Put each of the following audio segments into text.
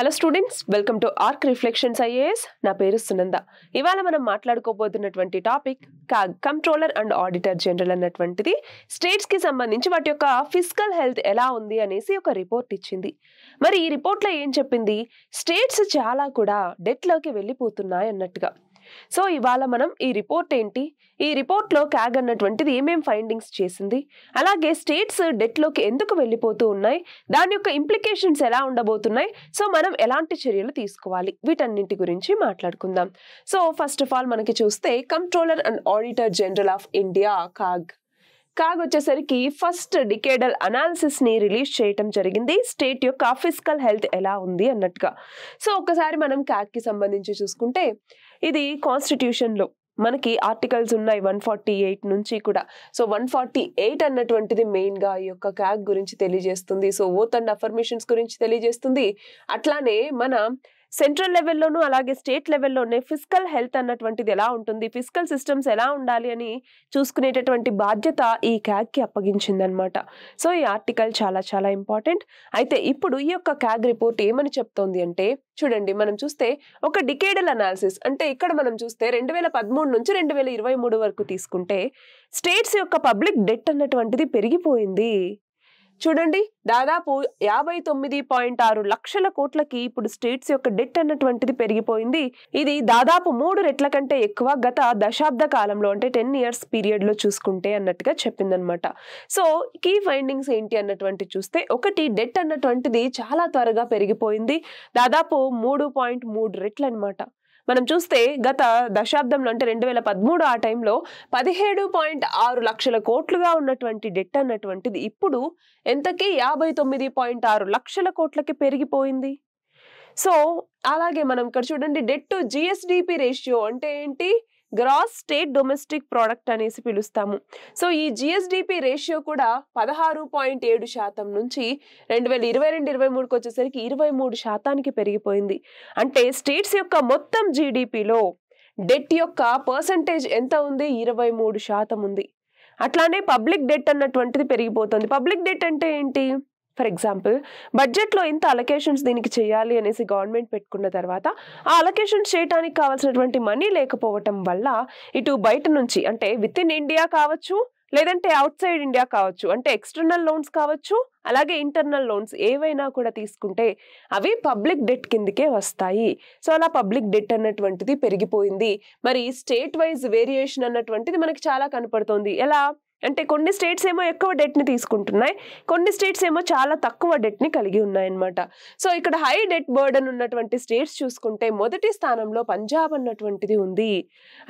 Hello students, welcome to Arc Reflections IAS. నా పేరు సునంద. ఇవాళ మనం మాట్లాడుకోబోతున్నటువంటి topic CAG, controller and auditor general అన్నటువంటిది స్టేట్స్ కి సంబంధించి వాటి యొక్క ఫిజికల్ హెల్త్ ఎలా ఉంది అనేసి ఒక రిపోర్ట్ ఇచ్చింది. మరి ఈ రిపోర్ట్ లో ఏం చెప్పింది? స్టేట్స్ చాలా కూడా డెట్ లోకి వెళ్ళిపోతున్నాయి అన్నట్టుగా. సో ఇవాళ మనం ఈ రిపోర్ట్ ఏంటి, ఈ రిపోర్ట్ లో క్యాగ్ అన్నటువంటిది ఏమేం ఫైండింగ్స్ చేసింది, అలాగే స్టేట్స్ డెట్ లోకి ఎందుకు వెళ్ళిపోతూ ఉన్నాయి, దాని యొక్క ఇంప్లికేషన్స్ ఎలా ఉండబోతున్నాయి, సో మనం ఎలాంటి చర్యలు తీసుకోవాలి, వీటన్నింటి గురించి మాట్లాడుకుందాం. సో ఫస్ట్ ఆఫ్ ఆల్ మనకి చూస్తే controller and auditor general of India CAG వచ్చేసరికి ఫస్ట్ డికేడల్ అనాలిసిస్ ని రిలీజ్ చేయటం జరిగింది, స్టేట్ యొక్క ఫిజికల్ హెల్త్ ఎలా ఉంది అన్నట్టుగా. సో ఒకసారి మనం కాగ్ కి సంబంధించి చూసుకుంటే, ఇది కాన్స్టిట్యూషన్ లో మనకి ఆర్టికల్స్ ఉన్నాయి 148 నుంచి కూడా. సో 148 అన్నటువంటిది మెయిన్ గా ఈ యొక్క కాగ్ గురించి తెలియజేస్తుంది. సో ఓత్ అండ్ అఫర్మేషన్స్ గురించి తెలియజేస్తుంది. అట్లానే మన సెంట్రల్ లెవెల్లోనూ అలాగే స్టేట్ లెవెల్లోనే ఫిజికల్ హెల్త్ అన్నటువంటిది ఎలా ఉంటుంది, ఫిజికల్ సిస్టమ్స్ ఎలా ఉండాలి అని చూసుకునేటటువంటి బాధ్యత ఈ క్యాగ్కి అప్పగించిందనమాట. సో ఈ ఆర్టికల్ చాలా చాలా ఇంపార్టెంట్. అయితే ఇప్పుడు ఈ యొక్క క్యాగ్ రిపోర్ట్ ఏమని చెప్తోంది అంటే, చూడండి మనం చూస్తే ఒక డికేడల్ అనాలిసిస్ అంటే ఇక్కడ మనం చూస్తే 2013 నుంచి 2023 వరకు తీసుకుంటే స్టేట్స్ యొక్క పబ్లిక్ డెట్ అన్నటువంటిది పెరిగిపోయింది. చూడండి, దాదాపు 59.6 లక్షల కోట్లకి ఇప్పుడు స్టేట్స్ యొక్క డెట్ అన్నటువంటిది పెరిగిపోయింది. ఇది దాదాపు 3 రెట్ల కంటే ఎక్కువ గత దశాబ్ద కాలంలో, అంటే 10 years పీరియడ్ లో చూసుకుంటే అన్నట్టుగా చెప్పిందనమాట. సో కీ ఫైండింగ్స్ ఏంటి అన్నటువంటి చూస్తే, ఒకటి డెట్ అన్నటువంటిది చాలా త్వరగా పెరిగిపోయింది, దాదాపు 3.3 రెట్లు అనమాట. మనం చూస్తే గత దశాబ్దంలో అంటే 2013 ఆ టైంలో 17.6 లక్షల కోట్లుగా ఉన్నటువంటి డెట్ అన్నటువంటిది ఇప్పుడు ఎంతకి 59.6 లక్షల కోట్లకి పెరిగిపోయింది. సో అలాగే మనం ఇక్కడ చూడండి, డెట్ టు జిఎస్డిపి రేషియో అంటే ఏంటి, గ్రాస్ స్టేట్ డొమెస్టిక్ ప్రోడక్ట్ అనేసి పిలుస్తాము. సో ఈ జిఎస్డిపి రేషియో కూడా 16.7% నుంచి 2022-23 వచ్చేసరికి 23% పెరిగిపోయింది. అంటే స్టేట్స్ యొక్క మొత్తం జీడిపిలో డెట్ యొక్క పర్సంటేజ్ ఎంత ఉంది, 23% ఉంది. అట్లానే పబ్లిక్ డెట్ అన్నటువంటిది పెరిగిపోతుంది. పబ్లిక్ డెట్ అంటే ఏంటి, ఫర్ ఎగ్జాంపుల్ బడ్జెట్లో ఇంత అలొకేషన్స్ దీనికి చేయాలి అనేసి గవర్నమెంట్ పెట్టుకున్న తర్వాత ఆ అలొకేషన్స్ చేయడానికి కావాల్సినటువంటి మనీ లేకపోవటం వల్ల ఇటు బయట నుంచి అంటే విత్ ఇన్ ఇండియా కావచ్చు, లేదంటే అవుట్ సైడ్ ఇండియా కావచ్చు, అంటే ఎక్స్టర్నల్ లోన్స్ కావచ్చు, అలాగే ఇంటర్నల్ లోన్స్ ఏవైనా కూడా తీసుకుంటే అవి పబ్లిక్ డెట్ కిందకే వస్తాయి. సో అలా పబ్లిక్ డెట్ అన్నటువంటిది పెరిగిపోయింది. మరి స్టేట్ వైజ్ వేరియేషన్ అన్నటువంటిది మనకి చాలా కనపడుతుంది. ఎలా అంటే కొన్ని స్టేట్స్ ఏమో ఎక్కువ డెట్ ని తీసుకుంటున్నాయి, కొన్ని స్టేట్స్ ఏమో చాలా తక్కువ డెట్ ని కలిగి ఉన్నాయన్నమాట. సో ఇక్కడ హై డెట్ బర్డన్ ఉన్నటువంటి స్టేట్స్ చూసుకుంటే మొదటి స్థానంలో పంజాబ్ అన్నటువంటిది ఉంది,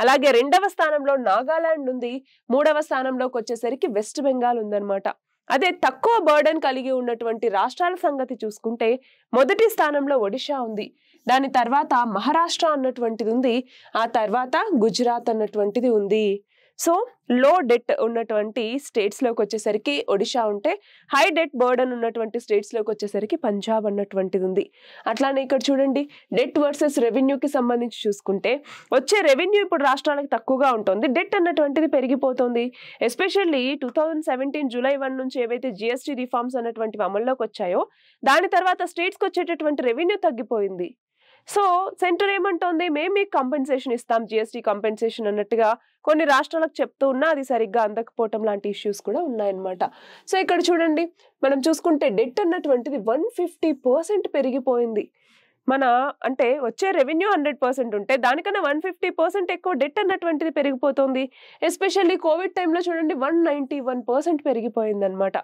అలాగే రెండవ స్థానంలో నాగాలాండ్ ఉంది, మూడవ స్థానంలోకి వచ్చేసరికి వెస్ట్ బెంగాల్ ఉందన్నమాట. అదే తక్కువ బర్డన్ కలిగి ఉన్నటువంటి రాష్ట్రాల సంగతి చూసుకుంటే మొదటి స్థానంలో ఒడిషా ఉంది, దాని తర్వాత మహారాష్ట్ర అన్నటువంటిది ఉంది, ఆ తర్వాత గుజరాత్ అన్నటువంటిది ఉంది. సో లో డెట్ ఉన్నటువంటి స్టేట్స్ లోకి వచ్చేసరికి ఒడిషా ఉంటే, హై డెట్ బర్డన్ ఉన్నటువంటి స్టేట్స్ లోకి వచ్చేసరికి పంజాబ్ అన్నటువంటిది ఉంది. అట్లానే ఇక్కడ చూడండి, డెట్ వర్సెస్ రెవెన్యూకి సంబంధించి చూసుకుంటే వచ్చే రెవెన్యూ ఇప్పుడు రాష్ట్రాలకు తక్కువగా ఉంటుంది, డెట్ అన్నటువంటిది పెరిగిపోతుంది. ఎస్పెషల్లీ 2017 జూలై 1 నుంచి ఏవైతే జిఎస్టీ రిఫార్మ్స్ అన్నటువంటివి అమల్లోకి వచ్చాయో దాని తర్వాత స్టేట్స్కి వచ్చేటటువంటి రెవెన్యూ తగ్గిపోయింది. సో సెంటర్ ఏమంటోంది, మేము మీకు కంపెన్సేషన్ ఇస్తాం, జిఎస్టీ కంపెన్సేషన్ అన్నట్టుగా కొన్ని రాష్ట్రాలకు చెప్తూ ఉన్నా అది సరిగ్గా అందకపోవటం లాంటి ఇష్యూస్ కూడా ఉన్నాయన్నమాట. సో ఇక్కడ చూడండి మనం చూసుకుంటే డెట్ అన్నటువంటిది 150% పెరిగిపోయింది. మన అంటే వచ్చే రెవెన్యూ 100% ఉంటే దానికన్నా 150% ఎక్కువ డెట్ అన్నటువంటిది పెరిగిపోతుంది. ఎస్పెషల్లీ కోవిడ్ టైంలో చూడండి 191% పెరిగిపోయింది అనమాట.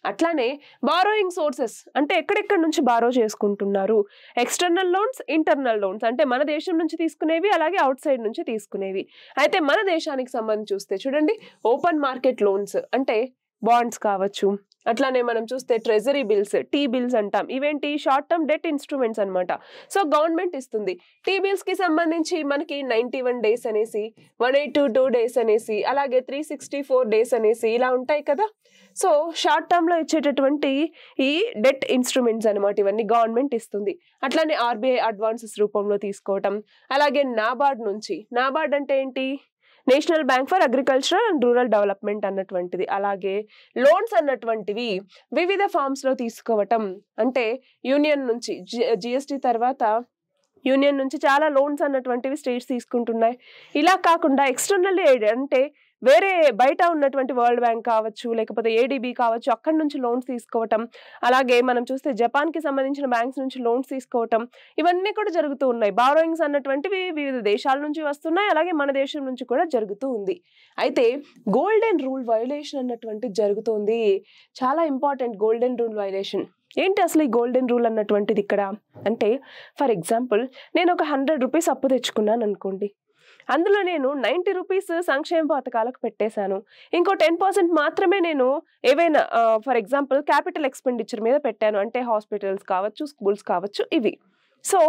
అట్లానే బారోయింగ్ సోర్సెస్ అంటే ఎక్కడెక్కడి నుంచి బారో చేసుకుంటున్నారు, ఎక్స్టర్నల్ లోన్స్, ఇంటర్నల్ లోన్స్ అంటే మన దేశం నుంచి తీసుకునేవి, అలాగే అవుట్ సైడ్ నుంచి తీసుకునేవి. అయితే మన దేశానికి సంబంధించి చూస్తే చూడండి, ఓపెన్ మార్కెట్ లోన్స్ అంటే బాండ్స్ కావచ్చు, అట్లానే మనం చూస్తే ట్రెజరీ బిల్స్, టీ బిల్స్ అంటాం, ఇవేంటి షార్ట్ టర్మ్ డెట్ ఇన్స్ట్రుమెంట్స్ అనమాట. సో గవర్నమెంట్ ఇస్తుంది. టీ బిల్స్ కి సంబంధించి మనకి 91 days అనేసి, 182 days అనేసి, అలాగే 364 days అనేసి ఇలా ఉంటాయి కదా. సో షార్ట్ టర్మ్ లో ఇచ్చేటటువంటి ఈ డెట్ ఇన్స్ట్రుమెంట్స్ అనమాట, ఇవన్నీ గవర్నమెంట్ ఇస్తుంది. అట్లానే ఆర్బీఐ అడ్వాన్సెస్ రూపంలో తీసుకోవటం, అలాగే నాబార్డ్ నుంచి, నాబార్డ్ అంటే ఏంటి, national bank for agricultural and rural development అన్నటువంటిది. అలాగే లోన్స్ అన్నటువంటివి వివిధ ఫార్మ్స్ లో తీసుకోవటం, అంటే యూనియన్ నుంచి జిఎస్టి తర్వాత యూనియన్ నుంచి చాలా లోన్స్ అన్నటువంటివి స్టేట్స్ తీసుకుంటున్నాయి. ఇలా కాకుండా ఎక్స్టర్నల్ ఎయిడ్ అంటే వేరే బయట ఉన్నటువంటి వరల్డ్ బ్యాంక్ కావచ్చు, లేకపోతే ఏడీబీ కావచ్చు, అక్కడి నుంచి లోన్స్ తీసుకోవటం, అలాగే మనం చూస్తే జపాన్ కి సంబంధించిన బ్యాంక్స్ నుంచి లోన్స్ తీసుకోవటం, ఇవన్నీ కూడా జరుగుతూ ఉన్నాయి. బారోయింగ్స్ అన్నటువంటివి వివిధ దేశాల నుంచి వస్తున్నాయి, అలాగే మన దేశం నుంచి కూడా జరుగుతూ ఉంది. అయితే గోల్డెన్ రూల్ వైలేషన్ అన్నటువంటిది జరుగుతుంది. చాలా ఇంపార్టెంట్ గోల్డెన్ రూల్ వైలేషన్. ఏంటి అసలు ఈ గోల్డెన్ రూల్ అన్నటువంటిది ఇక్కడ అంటే, ఫర్ ఎగ్జాంపుల్ నేను ఒక 100 రూపీస్ అప్పు తెచ్చుకున్నాను అనుకోండి, అందులో నేను 90 రూపీస్ సంక్షేమ పథకాలకు పెట్టేశాను, ఇంకో 10% మాత్రమే నేను ఏవైనా ఫర్ ఎగ్జాంపుల్ క్యాపిటల్ ఎక్స్పెండిచర్ మీద పెట్టాను, అంటే హాస్పిటల్స్ కావచ్చు, స్కూల్స్ కావచ్చు, ఇవి. సో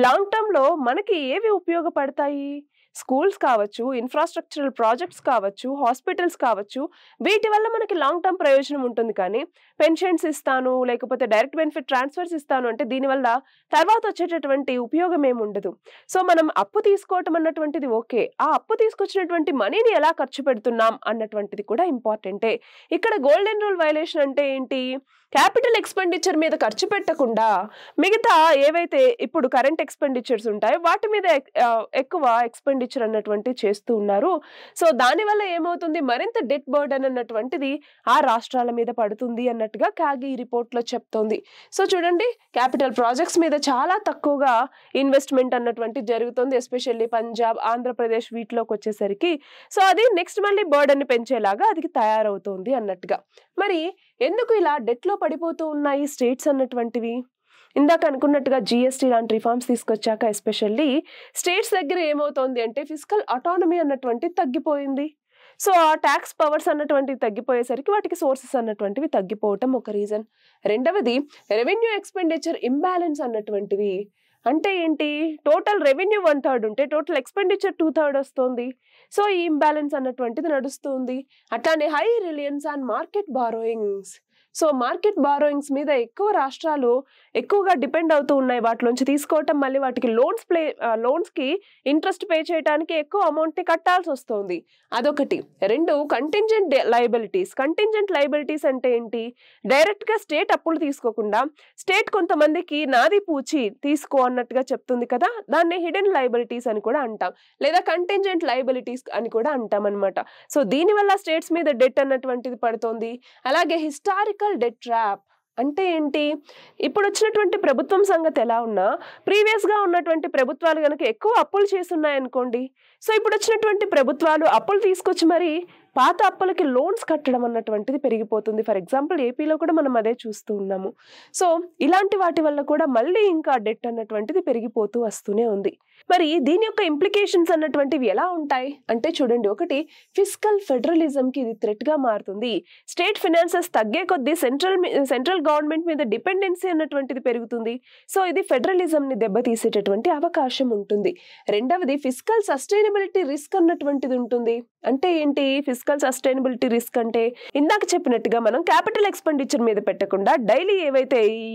లాంగ్ టర్మ్ లో మనకి ఏవి ఉపయోగపడతాయి? స్కూల్స్ కావచ్చు, ఇన్ఫ్రాస్ట్రక్చరల్ ప్రాజెక్ట్స్ కావచ్చు, హాస్పిటల్స్ కావచ్చు, వీటి వల్ల మనకి లాంగ్ టర్మ్ ప్రయోజనం ఉంటుంది. కానీ పెన్షన్స్ ఇస్తాను, లేకపోతే డైరెక్ట్ బెనిఫిట్ ట్రాన్స్ఫర్స్ ఇస్తాను అంటే దీనివల్ల తర్వాత వచ్చేటటువంటి ఉపయోగం ఏమి ఉండదు. సో మనం అప్పు తీసుకోవటం అన్నటువంటిది ఓకే, ఆ అప్పు తీసుకొచ్చినటువంటి మనీని ఎలా ఖర్చు పెడుతున్నాం అన్నటువంటిది కూడా ఇంపార్టెంటే. ఇక్కడ గోల్డెన్ రూల్ వైలేషన్ అంటే ఏంటి? క్యాపిటల్ ఎక్స్పెండిచర్ మీద ఖర్చు పెట్టకుండా మిగతా ఏవైతే ఇప్పుడు కరెంట్ ఎక్స్పెండిచర్స్ ఉంటాయో వాటి మీద ఎక్కువ ఎక్స్పెండిచర్ అన్నటువంటి చేస్తూ ఉన్నారు. సో దానివల్ల ఏమవుతుంది, మరింత డెట్ బర్డెన్ అన్నటువంటిది ఆ రాష్ట్రాల మీద పడుతుంది అన్నట్టుగా క్యాగ్ ఈ రిపోర్ట్ లో చెప్తోంది. సో చూడండి, క్యాపిటల్ ప్రాజెక్ట్స్ మీద చాలా తక్కువగా ఇన్వెస్ట్మెంట్ అన్నటువంటి జరుగుతుంది, ఎస్పెషల్లీ పంజాబ్, ఆంధ్రప్రదేశ్ వీటిలోకి వచ్చేసరికి. సో అది నెక్స్ట్ మళ్ళీ బర్డెన్ పెంచేలాగా అది తయారవుతోంది అన్నట్టుగా. మరి ఎందుకు ఇలా డెట్ లో పడిపోతూ ఉన్నాయి స్టేట్స్ అన్నటువంటివి? ఇందాక అనుకున్నట్టుగా జిఎస్టీ లాంటి రిఫార్మ్స్ తీసుకొచ్చాక ఎస్పెషల్లీ స్టేట్స్ దగ్గర ఏమవుతోంది అంటే ఫిస్కల్ అటానమీ అన్నటువంటిది తగ్గిపోయింది. సో ఆ ట్యాక్స్ పవర్స్ అన్నటువంటివి తగ్గిపోయేసరికి వాటికి సోర్సెస్ అన్నటువంటివి తగ్గిపోవటం ఒక రీజన్. రెండవది రెవెన్యూ ఎక్స్పెండిచర్ ఇంబ్యాలెన్స్ అన్నటువంటివి. అంటే ఏంటి, టోటల్ రెవెన్యూ 1/3 ఉంటే టోటల్ ఎక్స్పెండిచర్ 2/3 వస్తుంది. సో ఈ ఇంబ్యాలెన్స్ అన్నటువంటిది నడుస్తుంది. అట్లానే high Reliance on market borrowings. So market borrowings మీద ఎక్కువ రాష్ట్రాలు ఎక్కువగా డిపెండ్ అవుతూ ఉన్నాయి, వాటిలోంచి తీసుకోవటం, మళ్ళీ వాటికి లోన్స్ కి ఇంట్రెస్ట్ పే చేయడానికి ఎక్కువ అమౌంట్ ని కట్టాల్సి వస్తుంది. అదొకటి. రెండు, కంటింజెంట్ లయబిలిటీస్. కంటింజెంట్ లయబిలిటీస్ అంటే ఏంటి? డైరెక్ట్ గా స్టేట్ అప్పులు తీసుకోకుండా స్టేట్ కొంతమందికి నాది పూచి తీసుకో అన్నట్టుగా చెప్తుంది కదా, దాన్ని హిడెన్ లయబిలిటీస్ అని కూడా అంటాం, లేదా కంటింజెంట్ లయబిలిటీస్ అని కూడా అంటాం అనమాట. సో దీనివల్ల స్టేట్స్ మీద డెట్ అన్నటువంటిది పడుతుంది. అలాగే హిస్టారికల్ డెట్ ట్రాప్ అంటే ఏంటి? ఇప్పుడు వచ్చినటువంటి ప్రభుత్వం సంగతి ఎలా ఉన్నా ప్రీవియస్ గా ఉన్నటువంటి ప్రభుత్వాలు కనుక ఎక్కువ అప్పులు చేస్తున్నాయనుకోండి, సో ఇప్పుడు వచ్చినటువంటి ప్రభుత్వాలు అప్పులు తీసుకొచ్చి మరి పాత అప్పులకి లోన్స్ కట్టడం అన్నటువంటిది పెరిగిపోతుంది. ఫర్ ఎగ్జాంపుల్ ఏపీలో కూడా మనం అదే చూస్తూ ఉన్నాము. సో ఇలాంటి వాటి వల్ల కూడా మళ్ళీ ఇంకా డెట్ అన్నటువంటిది పెరిగిపోతూ వస్తూనే ఉంది. మరి దీని యొక్క ఇంప్లికేషన్స్ అన్నటువంటివి ఎలా ఉంటాయి అంటే చూడండి, ఒకటి, ఫిస్కల్ ఫెడరలిజం కి ఇది థ్రెట్ గా మారుతుంది. స్టేట్ ఫైనాన్సెస్ తగ్గే కొద్దీ సెంట్రల్ గవర్నమెంట్ మీద డిపెండెన్సీ అన్నటువంటిది పెరుగుతుంది. సో ఇది ఫెడరలిజం ని దెబ్బతీసేటటువంటి అవకాశం ఉంటుంది. రెండవది, ఫిస్కల్ సస్టైనబిలిటీ రిస్క్ అన్నటువంటిది ఉంటుంది. అంటే ఏంటి ఫిస్కల్ సస్టైనబిలిటీ రిస్క్ అంటే? ఇందాక చెప్పినట్టుగా మనం క్యాపిటల్ ఎక్స్పెండిచర్ మీద పెట్టకుండా డైలీ ఏవైతే ఈ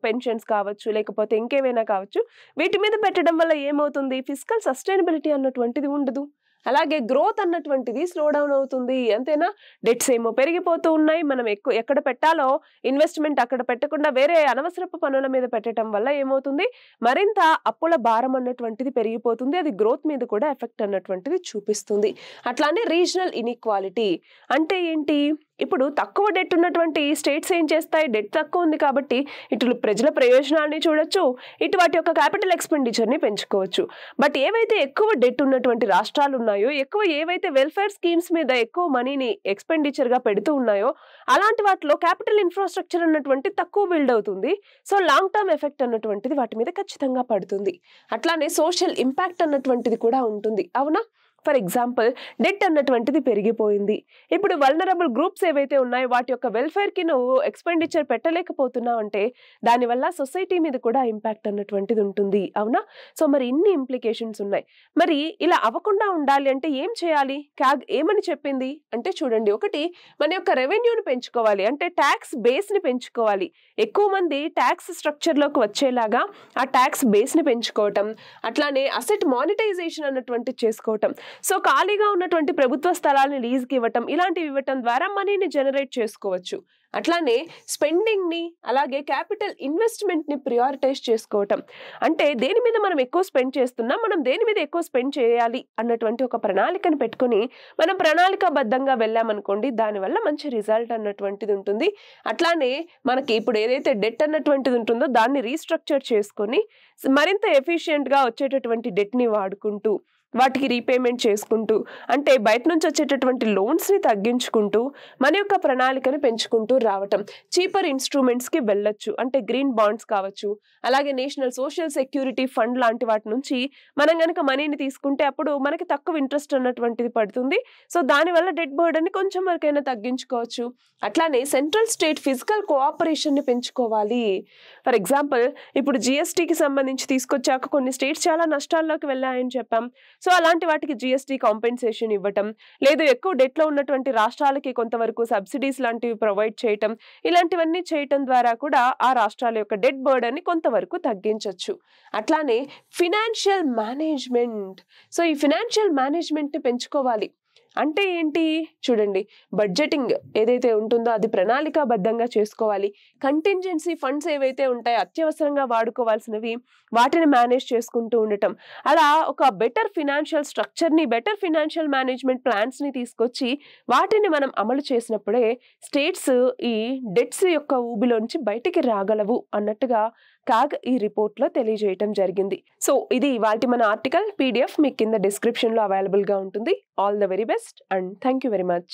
పెన్షన్స్ కావచ్చు, లేకపోతే ఇంకేమైనా కావచ్చు, వీటి మీద పెట్టడం వల్ల ఏమవుతుంది, ఫిస్కల్ సస్టైనబిలిటీ అన్నటువంటిది ఉండదు. అలాగే గ్రోత్ అన్నటువంటిది స్లో డౌన్ అవుతుంది. అంతేనా? డెట్స్ ఏమో పెరిగిపోతూ ఉన్నాయి, మనం ఎక్కడ పెట్టాలో ఇన్వెస్ట్మెంట్ అక్కడ పెట్టకుండా వేరే అనవసరపు పనుల మీద పెట్టడం వల్ల ఏమవుతుంది, మరింత అప్పుల భారం అన్నటువంటిది పెరిగిపోతుంది. అది గ్రోత్ మీద కూడా ఎఫెక్ట్ అన్నటువంటిది చూపిస్తుంది. అట్లానే రీజనల్ ఇన్ఈక్వాలిటీ అంటే ఏంటి? ఇప్పుడు తక్కువ డెట్ ఉన్నటువంటి స్టేట్స్ ఏం చేస్తాయి, డెట్ తక్కువ ఉంది కాబట్టి ఇటు ప్రజల ప్రయోజనాన్ని చూడొచ్చు, ఇటు వాటి యొక్క క్యాపిటల్ ఎక్స్పెండిచర్ని పెంచుకోవచ్చు. బట్ ఏవైతే ఎక్కువ డెట్ ఉన్నటువంటి రాష్ట్రాలు ఉన్నాయో, ఎక్కువ ఏవైతే వెల్ఫేర్ స్కీమ్స్ మీద ఎక్కువ మనీని ఎక్స్పెండిచర్గా పెడుతూ ఉన్నాయో, అలాంటి వాటిలో క్యాపిటల్ ఇన్ఫ్రాస్ట్రక్చర్ అన్నటువంటి తక్కువ బిల్డ్ అవుతుంది. సో లాంగ్ టర్మ్ ఎఫెక్ట్ అన్నటువంటిది వాటి మీద ఖచ్చితంగా పడుతుంది. అట్లానే సోషల్ ఇంపాక్ట్ అన్నటువంటిది కూడా ఉంటుంది. అవునా? ఫర్ ఎగ్జాంపుల్ డెట్ అన్నటువంటిది పెరిగిపోయింది, ఇప్పుడు వల్నరబుల్ గ్రూప్స్ ఏవైతే ఉన్నాయో వాటి యొక్క వెల్ఫేర్ కి నువ్వు ఎక్స్పెండిచర్ పెట్టలేకపోతున్నావు అంటే దానివల్ల సొసైటీ మీద కూడా ఇంపాక్ట్ అన్నటువంటిది ఉంటుంది. అవునా? సో మరి ఇన్ని ఇంప్లికేషన్స్ ఉన్నాయి. మరి ఇలా అవ్వకుండా ఉండాలి అంటే ఏం చేయాలి? క్యాగ్ ఏమని చెప్పింది అంటే చూడండి, ఒకటి, మన యొక్క రెవెన్యూని పెంచుకోవాలి, అంటే ట్యాక్స్ బేస్ ని పెంచుకోవాలి. ఎక్కువ మంది ట్యాక్స్ స్ట్రక్చర్ లోకి వచ్చేలాగా ఆ ట్యాక్స్ బేస్ ని పెంచుకోవటం, అట్లానే అసెట్ మానిటైజేషన్ అన్నటువంటి చేసుకోవటం. సో ఖాళీగా ఉన్నటువంటి ప్రభుత్వ స్థలాలను లీజ్కి ఇవ్వటం, ఇలాంటివి ఇవ్వటం ద్వారా మనీని జనరేట్ చేసుకోవచ్చు. అట్లానే స్పెండింగ్ని అలాగే క్యాపిటల్ ఇన్వెస్ట్మెంట్ని ప్రియారిటైజ్ చేసుకోవటం. అంటే దేని మీద మనం ఎక్కువ స్పెండ్ చేస్తున్నాం, మనం దేని మీద ఎక్కువ స్పెండ్ చేయాలి అన్నటువంటి ఒక ప్రణాళికను పెట్టుకొని మనం ప్రణాళికాబద్ధంగా వెళ్ళామనుకోండి, దానివల్ల మంచి రిజల్ట్ అన్నటువంటిది ఉంటుంది. అట్లానే మనకి ఇప్పుడు ఏదైతే డెట్ అన్నటువంటిది ఉంటుందో దాన్ని రీస్ట్రక్చర్ చేసుకొని మరింత ఎఫిషియెంట్గా వచ్చేటటువంటి డెట్ని వాడుకుంటూ వాటికి రీపేమెంట్ చేసుకుంటూ, అంటే బయట నుంచి వచ్చేటటువంటి లోన్స్ని తగ్గించుకుంటూ మన యొక్క ప్రణాళికను పెంచుకుంటూ రావటం. చీపర్ ఇన్స్ట్రుమెంట్స్కి వెళ్ళొచ్చు, అంటే గ్రీన్ బాండ్స్ కావచ్చు, అలాగే నేషనల్ సోషల్ సెక్యూరిటీ ఫండ్ లాంటి వాటి నుంచి మనం కనుక మనీని తీసుకుంటే అప్పుడు మనకి తక్కువ ఇంట్రెస్ట్ అన్నటువంటిది పడుతుంది. సో దానివల్ల డెట్ బర్డెన్ని కొంచెం వరకైనా తగ్గించుకోవచ్చు. అట్లానే సెంట్రల్ స్టేట్ ఫిజికల్ కోఆపరేషన్ని పెంచుకోవాలి. ఫర్ ఎగ్జాంపుల్ ఇప్పుడు జిఎస్టీకి సంబంధించి తీసుకొచ్చాక కొన్ని స్టేట్స్ చాలా నష్టాల్లోకి వెళ్ళాయని చెప్పాం. సో అలాంటి వాటికి జిఎస్టీ కాంపెన్సేషన్ ఇవ్వటం, లేదు ఎక్కువ డెట్లో ఉన్నటువంటి రాష్ట్రాలకి కొంతవరకు సబ్సిడీస్ లాంటివి ప్రొవైడ్ చేయటం, ఇలాంటివన్నీ చేయటం ద్వారా కూడా ఆ రాష్ట్రాల యొక్క డెట్ బర్డెన్ని కొంతవరకు తగ్గించవచ్చు. అట్లానే ఫినాన్షియల్ మేనేజ్మెంట్. సో ఈ ఫినాన్షియల్ మేనేజ్మెంట్ని పెంచుకోవాలి. అంటే ఏంటి చూడండి, బడ్జెటింగ్ ఏదైతే ఉంటుందో అది ప్రణాళికాబద్ధంగా చేసుకోవాలి. కంటింజెన్సీ ఫండ్స్ ఏవైతే ఉంటాయో అత్యవసరంగా వాడుకోవాల్సినవి వాటిని మేనేజ్ చేసుకుంటూ ఉండటం. అలా ఒక బెటర్ ఫినాన్షియల్ స్ట్రక్చర్ని, బెటర్ ఫినాన్షియల్ మేనేజ్మెంట్ ప్లాన్స్ని తీసుకొచ్చి వాటిని మనం అమలు చేసినప్పుడే స్టేట్స్ ఈ డెట్స్ యొక్క ఊబిలోంచి బయటికి రాగలవు అన్నట్టుగా కాగ్ ఈ రిపోర్ట్లో తెలియజేయటం జరిగింది. సో ఇది ఇవాల్టి మన ఆర్టికల్. PDF మీకు కింద డిస్క్రిప్షన్లో అవైలబుల్గా ఉంటుంది. All the very best and thank you very much.